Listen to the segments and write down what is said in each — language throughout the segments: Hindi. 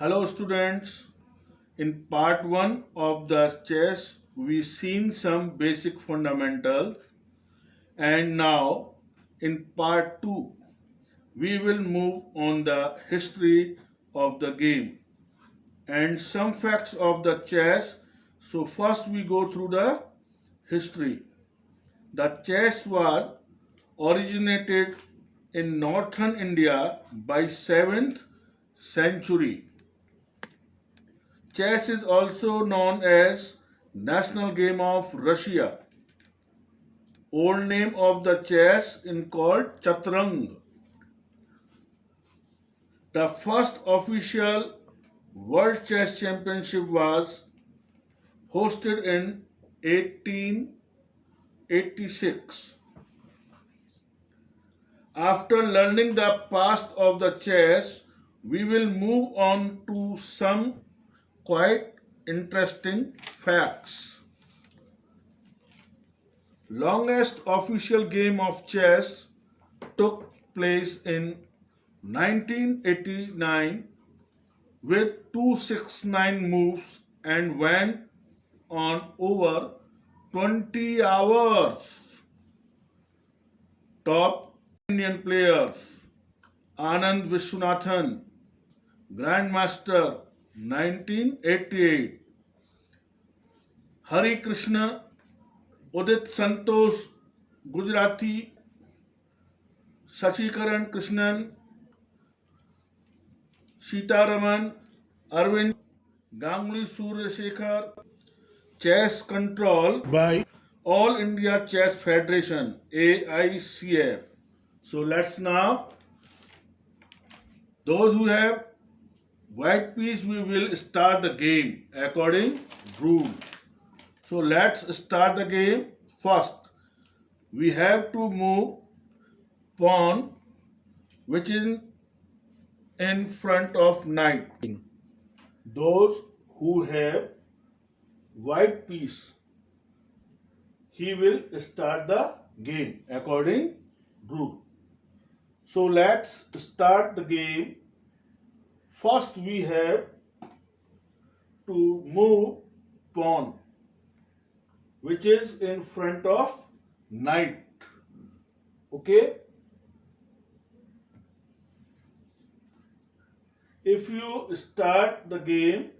Hello students, in part 1 of the chess we seen some basic fundamentals, and now in part 2 we will move on the history of the game and some facts of the chess. So first we go through the history. The chess was originated in northern India by 7th century. Chess is also known as national game of Russia. Old name of the chess is called Chaturanga. The first official World Chess Championship was hosted in 1886. After learning the past of the chess, we will move on to some quite interesting facts. Longest official game of chess took place in 1989 with 269 moves and went on over 20 hours. Top Indian players: Anand Vishwanathan, Grandmaster 1988, Hari Krishna, Udit Santosh Gujarati, Sachikaran Krishnan, Sitaraman, Arvind, Ganguly Surya Shekhar. Chess controlled by All India Chess Federation AICF. So let's now, those who have white piece, we will start the game according rule. So let's start the game. First, we have to move pawn which is in front of knight. Those who have white piece, he will start the game according rule. So let's start the game. First we have to move pawn which is in front of knight. Okay. If you start the game,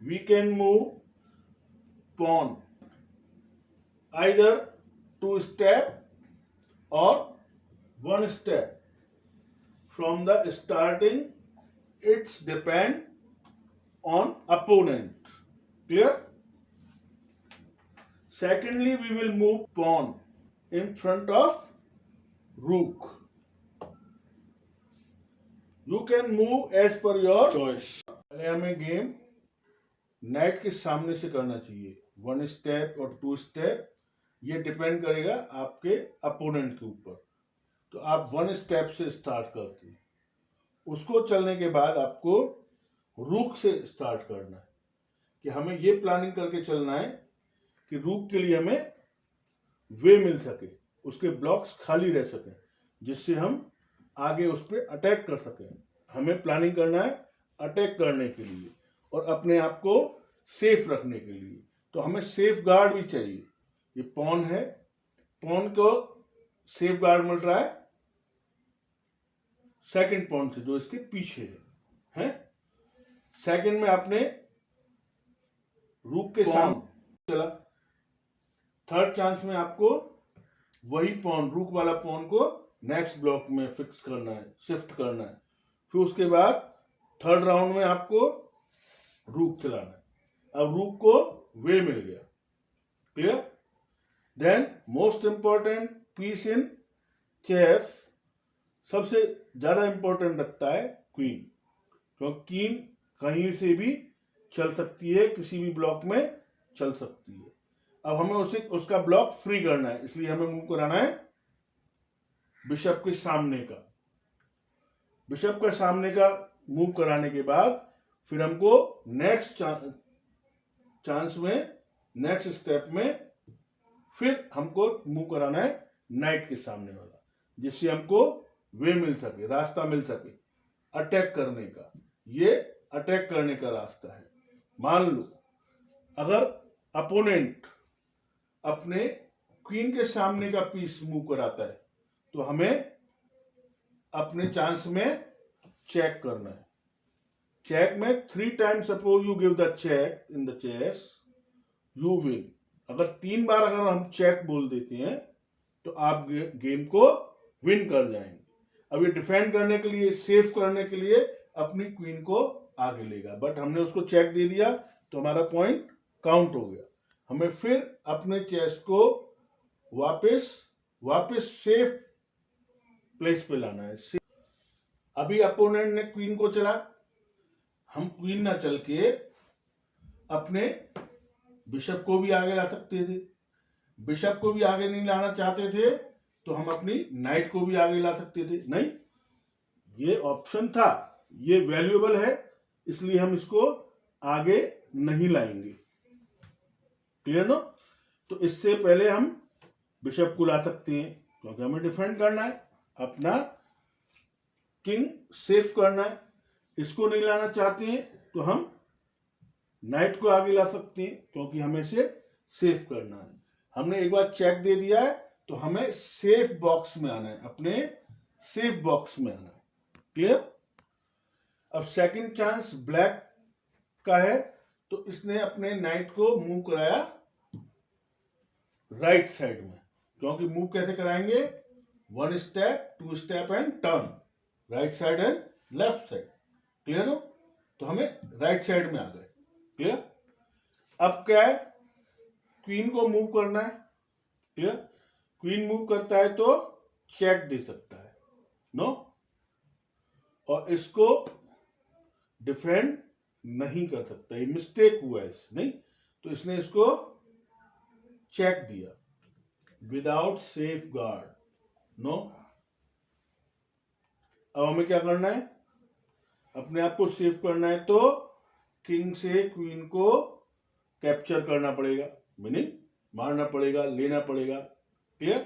we can move pawn either 2 step or 1 step. From the starting, it's depend on opponent. Clear? Secondly, we will move pawn in front of rook. You can move as per your choice. पहले हमें गेम नाइट के सामने से करना चाहिए, 1 स्टेप और 2 स्टेप, ये डिपेंड करेगा आपके अपोनेंट के ऊपर. तो आप 1 स्टेप से स्टार्ट करते हैं, उसको चलने के बाद आपको रूक से स्टार्ट करना है कि हमें ये प्लानिंग करके चलना है कि रूक के लिए हमें वे मिल सके, उसके ब्लॉक्स खाली रह सके, जिससे हम आगे उस पर अटैक कर सकें. हमें प्लानिंग करना है अटैक करने के लिए और अपने आप को सेफ रखने के लिए. तो हमें सेफ गार्ड भी चाहिए. ये पॉन है, पॉन को सेफ गार्ड मिल रहा है सेकंड पॉन से जो इसके पीछे है. सेकंड में आपने रूक के सामने चला. थर्ड चांस में आपको वही पॉन, रूक वाला पॉन को नेक्स्ट ब्लॉक में फिक्स करना है, शिफ्ट करना है. फिर उसके बाद थर्ड राउंड में आपको रूक चलाना है. अब रूक को वे मिल गया. Clear? Then most important piece in chess, सबसे ज्यादा इंपॉर्टेंट रखता है क्वीन, क्योंकि क्वीन कहीं से भी चल सकती है, किसी भी ब्लॉक में चल सकती है. अब हमें उसका ब्लॉक फ्री करना है, इसलिए हमें मूव कराना है बिशप के सामने का. बिशप के सामने का मूव कराने के बाद फिर हमको नेक्स्ट चांस में, नेक्स्ट स्टेप में फिर हमको मूव कराना है नाइट के सामने वाला, जिससे हमको वे मिल सके, रास्ता मिल सके अटैक करने का. ये अटैक करने का रास्ता है। मान लो अगर अपोनेंट अपने क्वीन के सामने का पीस मूव कराता है तो हमें अपने चांस में चेक करना है। चेक में 3 times suppose you give the check in the chess you win. अगर 3 बार अगर हम चेक बोल देते हैं तो आप गेम को विन कर जाएंगे। अब ये डिफेंड करने के लिए, सेफ करने के लिए अपनी क्वीन को आगे लेगा, बट हमने उसको चेक दे दिया तो हमारा पॉइंट काउंट हो गया। हमें फिर अपने चेस को वापस सेफ प्लेस पे लाना है। अभी अपोनेंट ने क्वीन को चला, हम क्वीन ना चल के अपने बिशप को भी आगे ला सकते थे। बिशप को भी आगे नहीं लाना चाहते थे तो हम अपनी नाइट को भी आगे ला सकते थे। नहीं, ये ऑप्शन था, ये वैल्यूएबल है, इसलिए हम इसको आगे नहीं लाएंगे। Clear no? तो इससे पहले हम बिशप को ला सकते हैं क्योंकि हमें डिफेंड करना है, अपना किंग सेफ करना है। इसको नहीं लाना चाहते हैं तो हम नाइट को आगे ला सकते हैं क्योंकि हमें इसे सेफ करना है। हमने एक बार चेक दे दिया है तो हमें सेफ बॉक्स में आना है, अपने सेफ बॉक्स में आना है। क्लियर? अब सेकंड चांस ब्लैक का है तो इसने अपने नाइट को मूव कराया राइट साइड में, क्योंकि मूव कैसे कराएंगे? 1 step 2 step and turn, right side and left side. Clear हो? तो हमें राइट साइड में आ गए। क्लियर? अब क्या है? क्वीन को मूव करना है। क्लियर? क्वीन मूव करता है तो चेक दे सकता है, नो? और इसको डिफेंड नहीं कर सकता, ये मिस्टेक हुआ है नहीं, तो इसने इसको चेक दिया विदाउट सेफ गार्ड, नो। अब हमें क्या करना है? अपने आप को सेफ करना है तो किंग से क्वीन को कैप्चर करना पड़ेगा, मीनिंग मारना पड़ेगा, लेना पड़ेगा। क्लियर?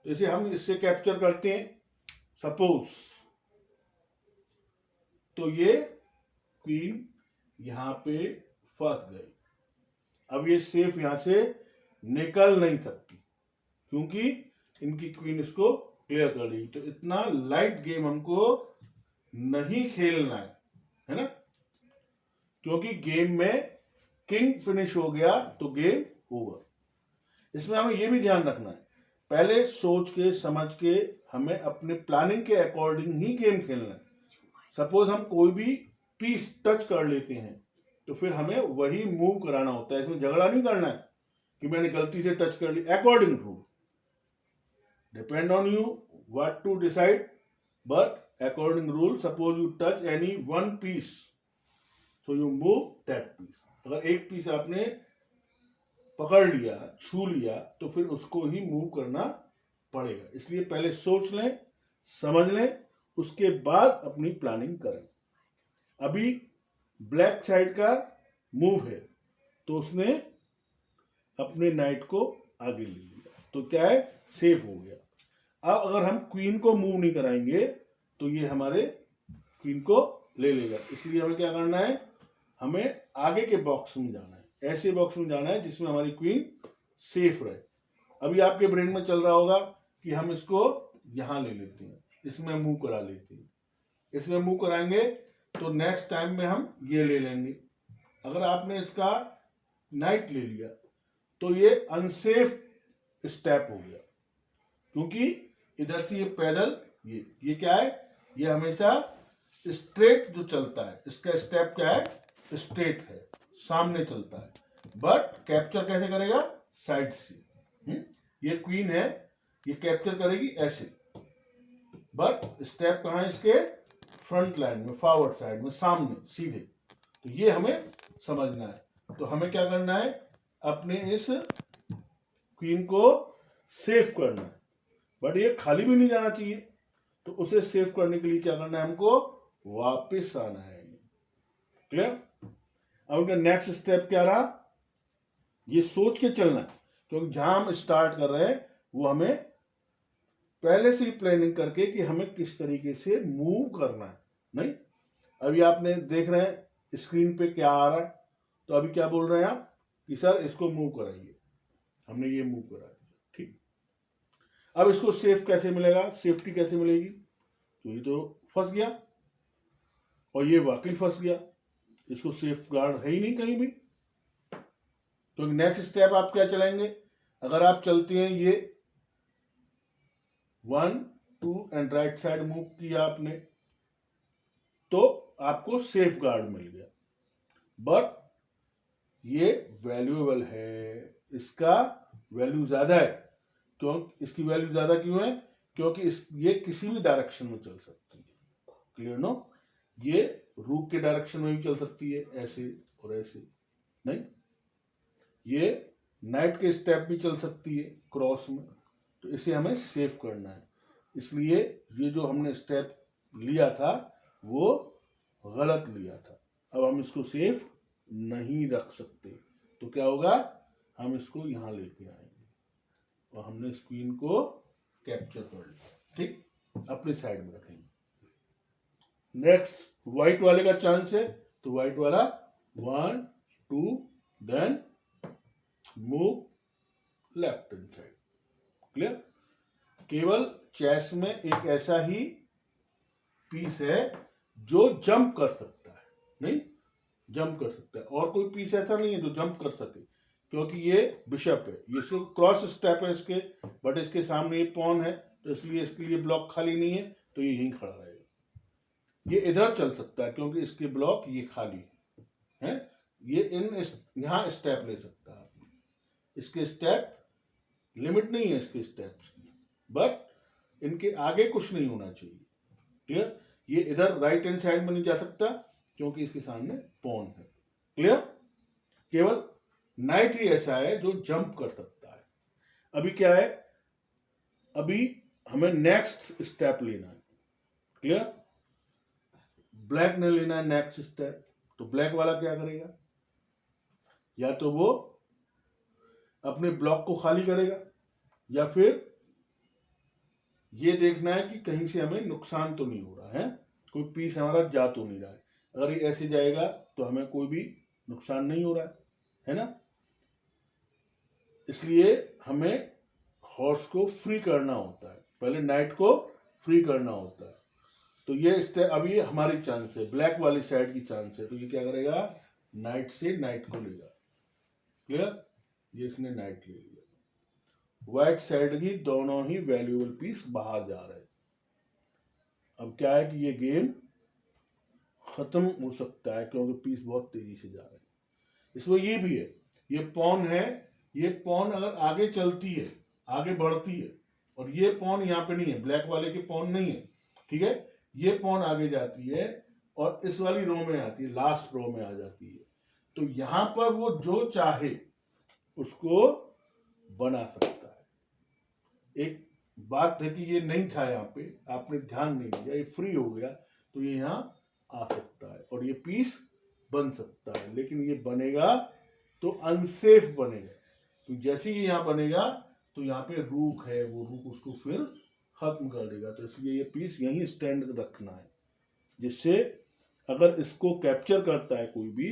तो इसे हम इससे कैप्चर करते हैं सपोज, तो ये क्वीन यहां पे फंस गई। अब ये सेफ यहां से निकल नहीं सकती क्योंकि इनकी क्वीन इसको क्लियर कर ली। तो इतना लाइट गेम हमको नहीं खेलना है ना, क्योंकि गेम में किंग फिनिश हो गया तो गेम ओवर। इसमें हमें यह भी ध्यान रखना है, पहले सोच के समझ के हमें अपने प्लानिंग के अकॉर्डिंग ही गेम खेलना है। सपोज हम कोई भी पीस टच कर लेते हैं तो फिर हमें वही मूव कराना होता है। इसमें झगड़ा नहीं करना है कि मैंने गलती से टच कर ली। According to depend on you what to decide, but according rule suppose you touch any one piece so you move that piece. अगर एक पीस आपने पकड़ लिया, छू लिया, तो फिर उसको ही मूव करना पड़ेगा। इसलिए पहले सोच लें, समझ लें, उसके बाद अपनी प्लानिंग करें। अभी ब्लैक साइड का मूव है तो उसने अपने नाइट को आगे ले लिया, तो क्या है? सेफ हो गया। अब अगर हम क्वीन को मूव नहीं कराएंगे तो ये हमारे क्वीन को ले लेगा। इसलिए हमें क्या करना है? हमें आगे के बॉक्स में जाना है, ऐसे बॉक्स में जाना है जिसमें हमारी क्वीन सेफ रहे। अभी आपके ब्रेन में चल रहा होगा कि हम इसको यहां ले लेते हैं, इसमें मूव करा लेते हैं। इसमें मूव कराएंगे तो नेक्स्ट टाइम में हम ये ले लेंगे। अगर आपने इसका नाइट ले लिया तो ये अनसेफ स्टेप हो गया, क्योंकि इधर से ये पैदल, ये क्या है? ये हमेशा स्ट्रेट जो चलता है, इसका स्टेप क्या है? स्ट्रेट है, सामने चलता है। बट कैप्चर कैसे करेगा? साइड से। ये क्वीन है, ये कैप्चर करेगी ऐसे, बट स्टेप कहां है इसके? फ्रंट लाइन में, फॉरवर्ड साइड में, सामने सीधे। तो ये हमें समझना है। तो हमें क्या करना है? अपने इस क्वीन को सेफ करना है, बट ये खाली भी नहीं जाना चाहिए। तो उसे सेफ करने के लिए क्या करना है? हमको वापस आना है। क्लियर? अब उनका नेक्स्ट स्टेप क्या रहा? ये सोच के चलना है, क्योंकि जहां हम स्टार्ट कर रहे हैं वो हमें पहले से ही प्लानिंग करके कि हमें किस तरीके से मूव करना है। नहीं, अभी आपने देख रहे हैं स्क्रीन पे क्या आ रहा है, तो अभी क्या बोल रहे हैं आप कि सर इसको मूव कराइए, हमने ये मूव करा दिया, ठीक। अब इसको सेफ कैसे मिलेगा, सेफ्टी कैसे मिलेगी, तो ये तो फंस गया और ये वाकई फंस गया, इसको सेफ गार्ड है ही नहीं कहीं भी। तो नेक्स्ट स्टेप आप क्या चलाएंगे, अगर आप चलते हैं ये 1 2 एंड राइट साइड मूव किया आपने तो आपको सेफ गार्ड मिल गया, बट ये वैल्यूएबल है, इसका वैल्यू ज्यादा है। क्यों इसकी वैल्यू ज्यादा क्यों है, क्योंकि ये किसी भी डायरेक्शन में चल सकती है, क्लियर नो। ये रूक के डायरेक्शन में भी चल सकती है, ऐसे और ऐसे नहीं, ये नाइट के स्टेप भी चल सकती है क्रॉस में, तो इसे हमें सेव करना है। इसलिए ये जो हमने स्टेप लिया था वो गलत लिया था, अब हम इसको सेव नहीं रख सकते, तो क्या होगा, हम इसको यहां लेके आएंगे और हमने स्क्रीन को कैप्चर कर लिया, ठीक, अपने साइड में रखेंगे। नेक्स्ट व्हाइट वाले का चांस है, तो व्हाइट वाला 1 2 then move left hand side, clear. केवल चेस में एक ऐसा ही पीस है जो जंप कर सकता है, नहीं जंप कर सकता है, और कोई पीस ऐसा नहीं है जो जंप कर सके, क्योंकि ये बिशप है, ये सिर्फ क्रॉस स्टेप है इसके, बट इसके सामने ये पॉन है, तो इसलिए इसके लिए ब्लॉक खाली नहीं है, तो ये यहीं खड़ा रहेगा। ये इधर चल सकता है क्योंकि इसके ब्लॉक ये खाली है, ये यहां स्टेप ले सकता है, इसके स्टेप लिमिट नहीं है इसके स्टेप्स की, बट इनके आगे कुछ नहीं होना चाहिए, क्लियर। ये इधर राइट हैंड साइड में नहीं जा सकता क्योंकि इसके सामने पॉन है, क्लियर। केवल नाइट ही ऐसा है जो जंप कर सकता है। अभी क्या है, अभी हमें नेक्स्ट स्टेप लेना है, क्लियर। ब्लैक ने लेना है नेक्स्ट स्टेप, तो ब्लैक वाला क्या करेगा, या तो वो अपने ब्लॉक को खाली करेगा, या फिर ये देखना है कि कहीं से हमें नुकसान तो नहीं हो रहा है, कोई पीस हमारा जा तो नहीं रहा है। अगर ये ऐसे जाएगा तो हमें कोई भी नुकसान नहीं हो रहा है ना। इसलिए हमें हॉर्स को फ्री करना होता है, पहले नाइट को फ्री करना होता है। तो ये स्टेप, अब ये हमारी चांस है, ब्लैक वाली साइड की चांस है, तो ये क्या करेगा, नाइट से नाइट को लेगा, क्लियर। ये इसने नाइट ले लिया, व्हाइट साइड की दोनों ही वैल्यूएबल पीस बाहर जा रहे हैं। अब क्या है कि ये गेम खत्म हो सकता है क्योंकि पीस बहुत तेजी से जा रहे हैं। इसमें ये भी है, ये पॉन है, ये पॉन अगर आगे चलती है, आगे बढ़ती है, और ये पॉन यहाँ पे नहीं है, ब्लैक वाले के पॉन नहीं है, ठीक है, ये पॉन आगे जाती है और इस वाली रो में आती है, लास्ट रो में आ जाती है, तो यहां पर वो जो चाहे उसको बना सकता है। एक बात है कि ये नहीं था यहाँ पे, आपने ध्यान नहीं दिया, ये फ्री हो गया तो ये यहाँ आ सकता है और ये पीस बन सकता है, लेकिन ये बनेगा तो अनसेफ बनेगा, तो जैसे ही यहाँ बनेगा तो यहाँ पे रूक है, वो रूक उसको फिर खत्म कर देगा, तो इसलिए ये पीस यहीं स्टैंड रखना है, जिससे अगर इसको कैप्चर करता है कोई भी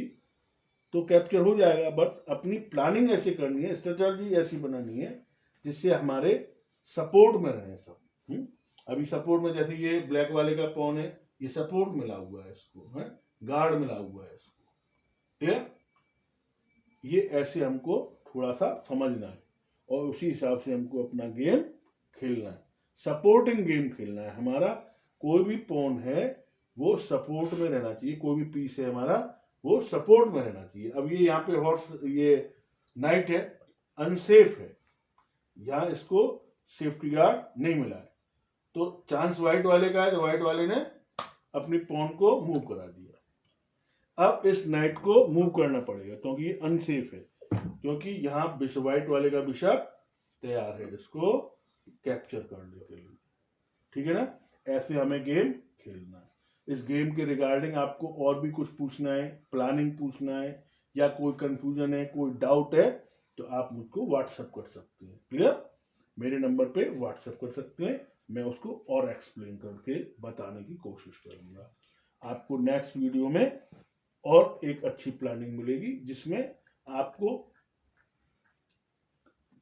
तो कैप्चर हो जाएगा, बट अपनी प्लानिंग ऐसे करनी है, स्ट्रेटजी ऐसी बनानी है जिससे हमारे सपोर्ट में रहे सब। अभी सपोर्ट में जैसे ये ब्लैक वाले का पॉन है, ये सपोर्ट मिला हुआ है इसको, है गार्ड मिला हुआ है इसको, क्लियर। ये ऐसे हमको थोड़ा सा समझना है और उसी हिसाब से हमको अपना गेम खेलना है, सपोर्टिंग गेम खेलना है हमारा। कोई भी पॉन है वो सपोर्ट में रहना चाहिए, कोई भी पीस है हमारा वो सपोर्ट में रहना चाहिए। अब ये यहाँ पे हॉर्स, ये नाइट है, अनसेफ है, यहाँ इसको सेफ्टी गार्ड नहीं मिला है, तो चांस व्हाइट वाले का है, तो व्हाइट वाले ने अपनी पॉन को मूव करा दिया। अब इस नाइट को मूव करना पड़ेगा क्योंकि ये अनसेफ है, क्योंकि यहाँ व्हाइट वाले का बिशप तैयार है इसको कैप्चर करने के लिए, ठीक है ना। ऐसे हमें गेम खेलना है। इस गेम के रिगार्डिंग आपको और भी कुछ पूछना है, प्लानिंग पूछना है, या कोई कंफ्यूजन है, कोई डाउट है, तो आप मुझको व्हाट्सएप कर सकते हैं, क्लियर। मेरे नंबर पे व्हाट्सएप कर सकते हैं, मैं उसको और एक्सप्लेन करके बताने की कोशिश करूंगा। आपको नेक्स्ट वीडियो में और एक अच्छी प्लानिंग मिलेगी, जिसमें आपको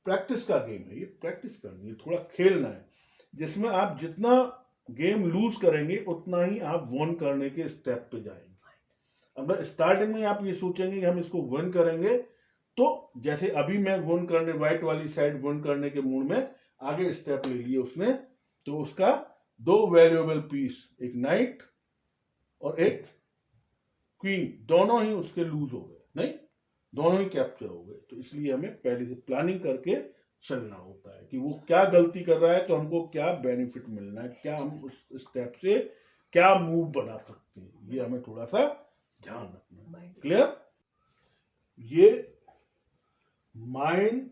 प्रैक्टिस का गेम है, ये प्रैक्टिस करनी है, थोड़ा खेलना है, जिसमें आप जितना गेम लूज करेंगे उतना ही आप वन करने के स्टेप पे जाएंगे। अगर स्टार्टिंग में आप ये सोचेंगे कि हम इसको वन करेंगे, तो जैसे अभी मैं वन करने, व्हाइट वाली साइड वन करने के मूड में आगे स्टेप ले लिए उसने, तो उसका 2 वैल्यूएबल पीस, एक नाइट और एक क्वीन, दोनों ही उसके लूज हो गए, नहीं, दोनों ही कैप्चर हो गए। तो इसलिए हमें पहले से प्लानिंग करके चलना होता है कि वो क्या गलती कर रहा है, तो हमको क्या बेनिफिट मिलना है, क्या हम उस स्टेप से क्या मूव बना सकते हैं, ये हमें थोड़ा सा ध्यान रखना है। क्लियर? ये माइंड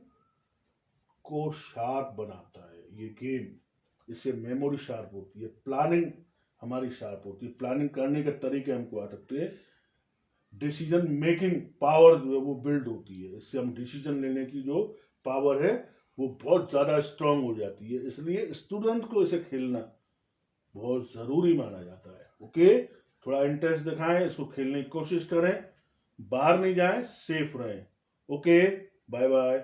को शार्प बनाता है ये गेम, इससे मेमोरी शार्प होती है, प्लानिंग हमारी शार्प होती है, प्लानिंग करने के तरीके हमको आ सकते हैं, डिसीजन मेकिंग पावर जो है वो बिल्ड होती है, इससे हम डिसीजन लेने की जो पावर है वो बहुत ज़्यादा स्ट्रांग हो जाती है। इसलिए स्टूडेंट को इसे खेलना बहुत ज़रूरी माना जाता है। ओके, थोड़ा इंटरेस्ट दिखाएं, इसको खेलने की कोशिश करें, बाहर नहीं जाएं, सेफ रहें। Okay, bye bye.